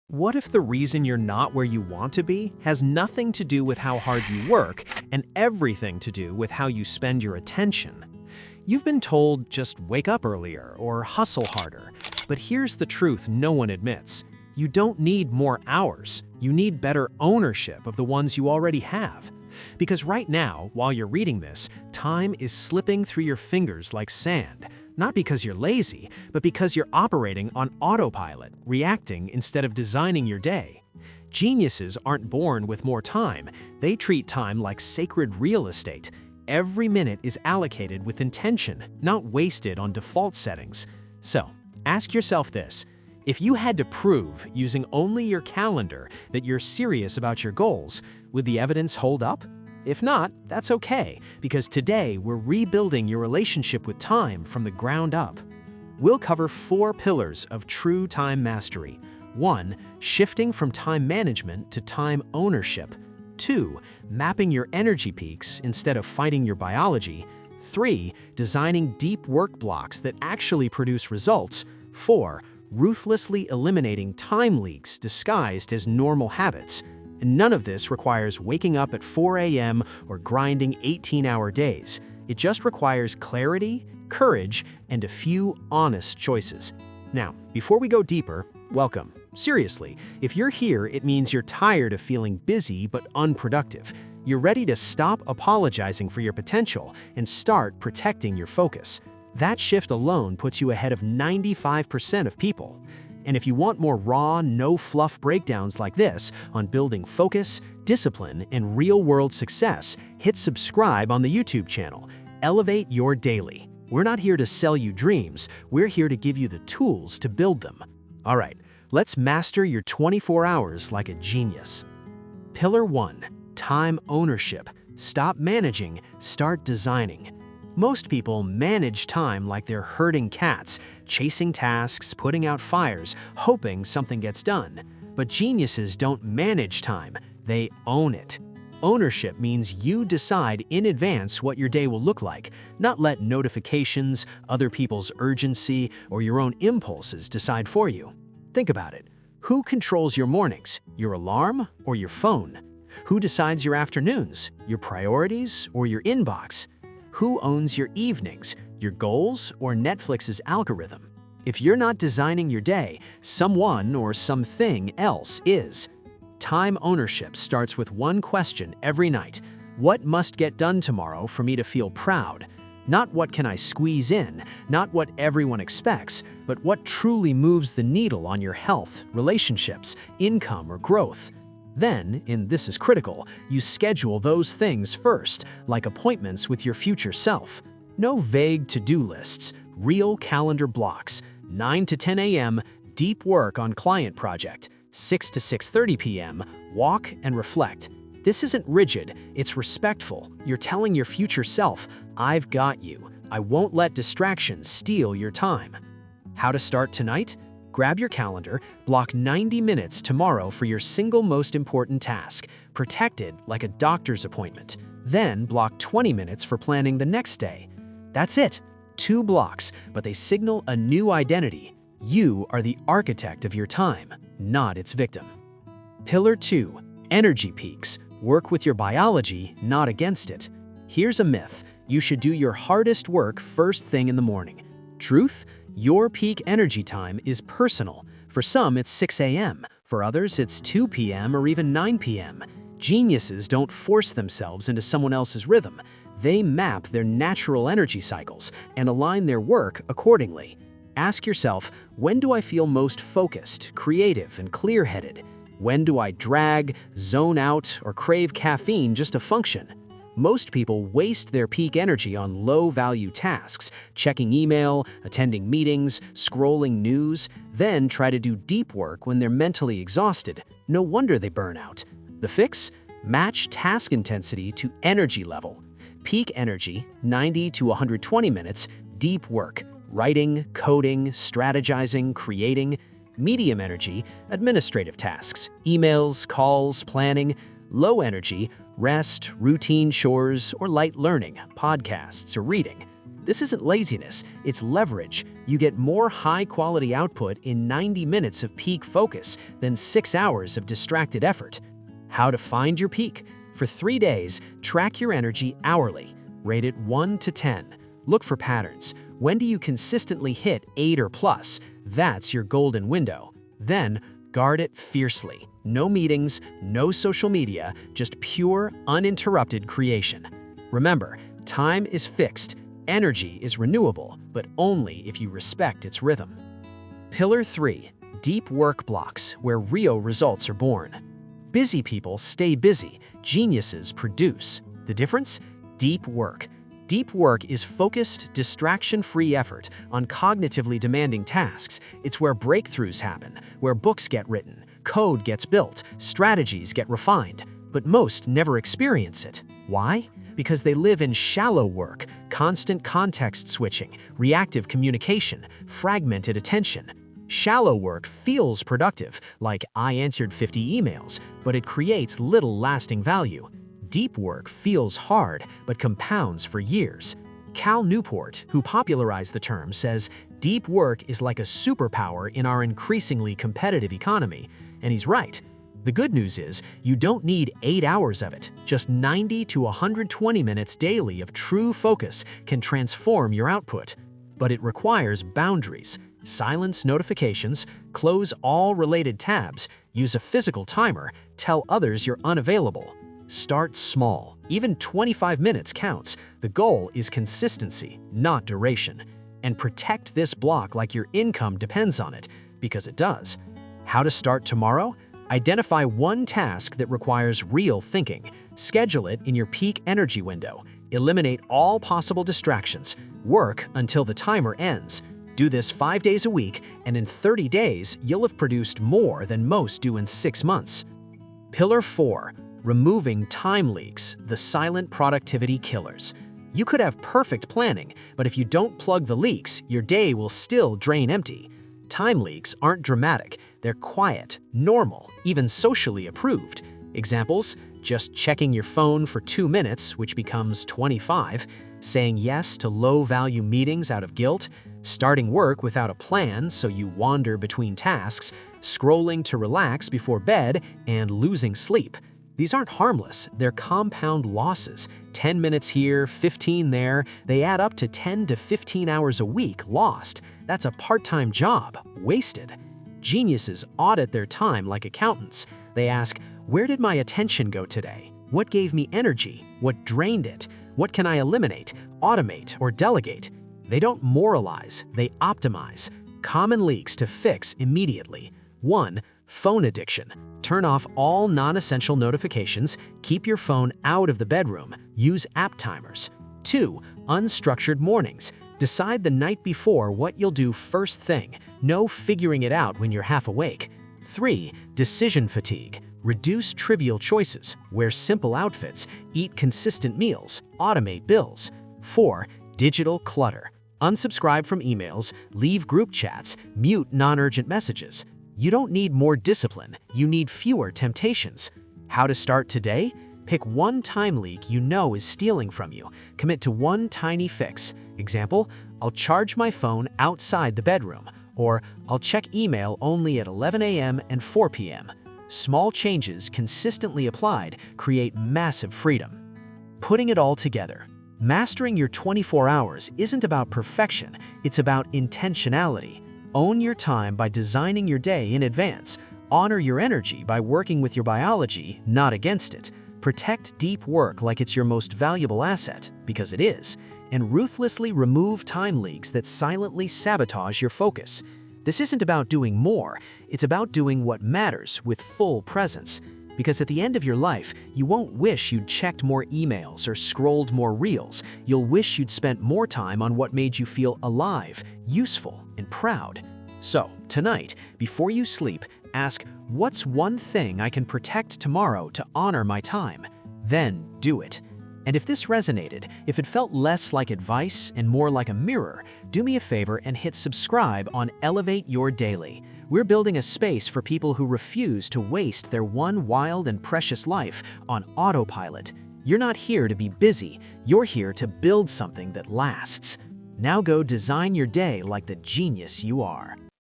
What if the reason you're not where you want to be has nothing to do with how hard you work and everything to do with how you spend your attention? You've been told just wake up earlier or hustle harder, but here's the truth no one admits. You don't need more hours, you need better ownership of the ones you already have. Because right now, while you're reading this, time is slipping through your fingers like sand. Not because you're lazy, but because you're operating on autopilot, reacting instead of designing your day. Geniuses aren't born with more time. They treat time like sacred real estate. Every minute is allocated with intention, not wasted on default settings. So, ask yourself this. If you had to prove, using only your calendar, that you're serious about your goals, would the evidence hold up? If not, that's okay, because today we're rebuilding your relationship with time from the ground up. We'll cover 4 pillars of true time mastery. 1. Shifting from time management to time ownership. 2. Mapping your energy peaks instead of fighting your biology. 3. Designing deep work blocks that actually produce results. 4. Ruthlessly eliminating time leaks disguised as normal habits. And none of this requires waking up at 4 a.m. or grinding 18-hour days. It just requires clarity, courage, and a few honest choices. Now, before we go deeper, welcome. Seriously, if you're here, it means you're tired of feeling busy but unproductive. You're ready to stop apologizing for your potential and start protecting your focus. That shift alone puts you ahead of 95% of people. And if you want more raw, no-fluff breakdowns like this on building focus, discipline, and real-world success, hit subscribe on the YouTube channel. Elevate your daily. We're not here to sell you dreams, we're here to give you the tools to build them. All right, let's master your 24 hours like a genius. Pillar 1. Time ownership. Stop managing, start designing. Most people manage time like they're herding cats, chasing tasks, putting out fires, hoping something gets done. But geniuses don't manage time, they own it. Ownership means you decide in advance what your day will look like, not let notifications, other people's urgency, or your own impulses decide for you. Think about it. Who controls your mornings? Your alarm or your phone? Who decides your afternoons? Your priorities or your inbox? Who owns your evenings, your goals, or Netflix's algorithm? If you're not designing your day, someone or something else is. Time ownership starts with one question every night. What must get done tomorrow for me to feel proud? Not what can I squeeze in, not what everyone expects, but what truly moves the needle on your health, relationships, income, or growth. Then, and this is critical, you schedule those things first, like appointments with your future self. No vague to-do lists, real calendar blocks. 9 to 10 a.m., deep work on client project. 6 to 6:30 p.m., walk and reflect. This isn't rigid, it's respectful. You're telling your future self, I've got you. I won't let distractions steal your time. How to start tonight? Grab your calendar, block 90 minutes tomorrow for your single most important task, protected like a doctor's appointment. Then block 20 minutes for planning the next day. That's it. 2 blocks, but they signal a new identity. You are the architect of your time, not its victim. Pillar 2. Energy peaks. Work with your biology, not against it. Here's a myth. You should do your hardest work first thing in the morning. Truth? Your peak energy time is personal. For some, it's 6 a.m. For others, it's 2 p.m. or even 9 p.m. Geniuses don't force themselves into someone else's rhythm. They map their natural energy cycles and align their work accordingly. Ask yourself, when do I feel most focused, creative, and clear-headed? When do I drag, zone out, or crave caffeine just to function? Most people waste their peak energy on low-value tasks, checking email, attending meetings, scrolling news, then try to do deep work when they're mentally exhausted. No wonder they burn out. The fix? Match task intensity to energy level. Peak energy, 90 to 120 minutes, deep work, writing, coding, strategizing, creating. Medium energy, administrative tasks, emails, calls, planning. Low energy, rest, routine chores, or light learning, podcasts, or reading. This isn't laziness, it's leverage. You get more high-quality output in 90 minutes of peak focus than 6 hours of distracted effort. How to find your peak? For 3 days, track your energy hourly. Rate it 1 to 10. Look for patterns. When do you consistently hit 8 or plus? That's your golden window. Then, guard it fiercely. No meetings, no social media, just pure, uninterrupted creation. Remember, time is fixed. Energy is renewable, but only if you respect its rhythm. Pillar 3. Deep work blocks, where real results are born. Busy people stay busy. Geniuses produce. The difference? Deep work. Deep work is focused, distraction-free effort on cognitively demanding tasks. It's where breakthroughs happen, where books get written, code gets built, strategies get refined. But most never experience it. Why? Because they live in shallow work, constant context switching, reactive communication, fragmented attention. Shallow work feels productive, like I answered 50 emails, but it creates little lasting value. Deep work feels hard, but compounds for years. Cal Newport, who popularized the term, says, "Deep work is like a superpower in our increasingly competitive economy." And he's right. The good news is, you don't need 8 hours of it. Just 90 to 120 minutes daily of true focus can transform your output. But it requires boundaries. Silence notifications, close all related tabs, use a physical timer, tell others you're unavailable. Start small. Even 25 minutes counts. The goal is consistency, not duration. And protect this block like your income depends on it, because it does. How to start tomorrow? Identify one task that requires real thinking. Schedule it in your peak energy window. Eliminate all possible distractions. Work until the timer ends. Do this 5 days a week, and in 30 days, you'll have produced more than most do in 6 months. Pillar 4. Removing time leaks, the silent productivity killers. You could have perfect planning, but if you don't plug the leaks, your day will still drain empty. Time leaks aren't dramatic, they're quiet, normal, even socially approved. Examples: just checking your phone for 2 minutes, which becomes 25, saying yes to low-value meetings out of guilt, starting work without a plan so you wander between tasks, scrolling to relax before bed, and losing sleep. These aren't harmless, they're compound losses. 10 minutes here, 15 there, they add up to 10 to 15 hours a week lost. That's a part-time job, wasted. Geniuses audit their time like accountants. They ask, where did my attention go today? What gave me energy? What drained it? What can I eliminate, automate, or delegate? They don't moralize, they optimize. Common leaks to fix immediately. 1. Phone addiction. Turn off all non-essential notifications, keep your phone out of the bedroom, use app timers. 2. Unstructured mornings. Decide the night before what you'll do first thing, no figuring it out when you're half awake. 3. Decision fatigue. Reduce trivial choices, wear simple outfits, eat consistent meals, automate bills. 4. Digital clutter. Unsubscribe from emails, leave group chats, mute non-urgent messages. You don't need more discipline, you need fewer temptations. How to start today? Pick one time leak you know is stealing from you. Commit to one tiny fix. Example, I'll charge my phone outside the bedroom, or I'll check email only at 11 a.m. and 4 p.m. Small changes consistently applied create massive freedom. Putting it all together. Mastering your 24 hours isn't about perfection, it's about intentionality. Own your time by designing your day in advance. Honor your energy by working with your biology, not against it. Protect deep work like it's your most valuable asset, because it is. And ruthlessly remove time leaks that silently sabotage your focus. This isn't about doing more, it's about doing what matters with full presence. Because at the end of your life, you won't wish you'd checked more emails or scrolled more reels. You'll wish you'd spent more time on what made you feel alive, useful, and proud. So, tonight, before you sleep, ask, what's one thing I can protect tomorrow to honor my time? Then do it. And if this resonated, if it felt less like advice and more like a mirror, do me a favor and hit subscribe on Elevate Your Daily. We're building a space for people who refuse to waste their one wild and precious life on autopilot. You're not here to be busy, you're here to build something that lasts. Now go design your day like the genius you are.